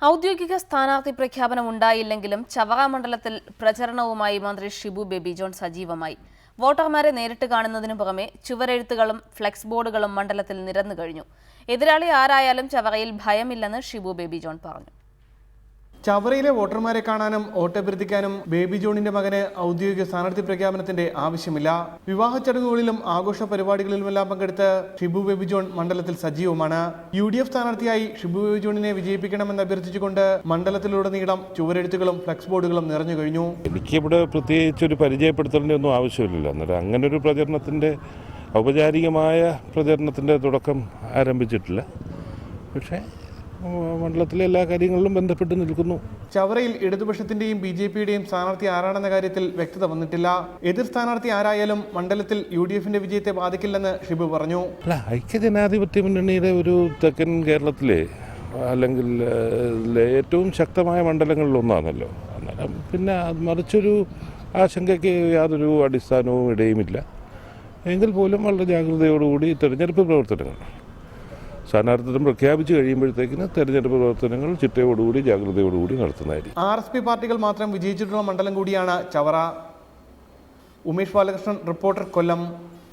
ഔദ്യോഗിക സ്ഥാനാർത്ഥി പ്രഖ്യാപനം ഉണ്ടായില്ലെങ്കിലും ചവറ മണ്ഡലത്തിൽ പ്രചരണവുമായി മന്ത്രി ഷിബു ബേബി ജോൺ സജീവമായി. വോട്ടർമാരെ നേരിട്ട് കാണുന്നതിനു പുറമെ ചുവരെഴുത്തുകളും ഫ്ലെക്സ് ബോർഡുകളും മണ്ഡലത്തിൽ നിരന്നു കഴിഞ്ഞു. എതിരാളി ആരായാലും ചവറയിൽ ഭയമില്ലെന്ന് ഷിബു ബേബി ജോൺ പറഞ്ഞു. ചവറയിലെ വോട്ടർമാരെ കാണാനും വോട്ടഭ്യർത്ഥിക്കാനും ബേബി ജോണിന്റെ മകന് ഔദ്യോഗിക സ്ഥാനാർത്ഥി പ്രഖ്യാപനത്തിന്റെ ആവശ്യമില്ല. വിവാഹ ചടങ്ങുകളിലും ആഘോഷ പരിപാടികളിലുമെല്ലാം പങ്കെടുത്ത് ഷിബു ബേബി ജോൺ മണ്ഡലത്തിൽ സജീവമാണ്. UDF സ്ഥാനാർത്ഥിയായി ഷിബു ബേബി ജോണിനെ വിജയിപ്പിക്കണമെന്ന് അഭ്യർത്ഥിച്ചുകൊണ്ട് മണ്ഡലത്തിലുടനീളം ചുവരെഴുത്തുകളും ഫ്ലെക്സ് ബോർഡുകളും നിറഞ്ഞു കഴിഞ്ഞു. എനിക്കിവിടെ പ്രത്യേകിച്ച് ഒരു പരിചയപ്പെടുത്തലിന്റെ ഒന്നും ആവശ്യമില്ല. അന്നേരം അങ്ങനെ ഒരു പ്രചരണത്തിന്റെ ഔപചാരികമായ പ്രചരണത്തിന്റെ തുടക്കം ആരംഭിച്ചിട്ടില്ല. പക്ഷേ മണ്ഡലത്തിലെ എല്ലാ കാര്യങ്ങളിലും ബന്ധപ്പെട്ട് നിൽക്കുന്നു. ചവറയിൽ ഇടതുപക്ഷത്തിന്റെയും BJPയുടെയും സ്ഥാനാർത്ഥി ആരാണെന്ന കാര്യത്തിൽ വ്യക്തത വന്നിട്ടില്ല. എതിർ സ്ഥാനാർത്ഥി ആരായാലും മണ്ഡലത്തിൽ UDFന്റെ വിജയത്തെ ബാധിക്കില്ലെന്ന് ഷിബു പറഞ്ഞു. ഐക്യജനാധിപത്യ മുന്നണിയുടെ ഒരു തെക്കൻ കേരളത്തിലെ അല്ലെങ്കിൽ ഏറ്റവും ശക്തമായ മണ്ഡലങ്ങളിലൊന്നാണല്ലോ. അന്നേരം പിന്നെ മറിച്ചൊരു ആശങ്കയ്ക്ക് യാതൊരു അടിസ്ഥാനവും ഇടയുമില്ല. എങ്കിൽ പോലും വളരെ ജാഗ്രതയോടുകൂടി തെരഞ്ഞെടുപ്പ് പ്രവർത്തനങ്ങൾ സ്ഥാനാർത്ഥിത്വം പ്രഖ്യാപിച്ചു കഴിയുമ്പോഴത്തേക്കിന് തെരഞ്ഞെടുപ്പ് പ്രവർത്തനങ്ങൾ ചിട്ടയോടുകൂടി ജാഗ്രതയോടുകൂടി നടത്തുന്നതായിരിക്കും. RSP പാർട്ടികൾ മാത്രം വിജയിച്ചിട്ടുള്ള മണ്ഡലം കൂടിയാണ് ചവറ. ഉമേഷ് ബാലകൃഷ്ണൻ, റിപ്പോർട്ടർ, കൊല്ലം.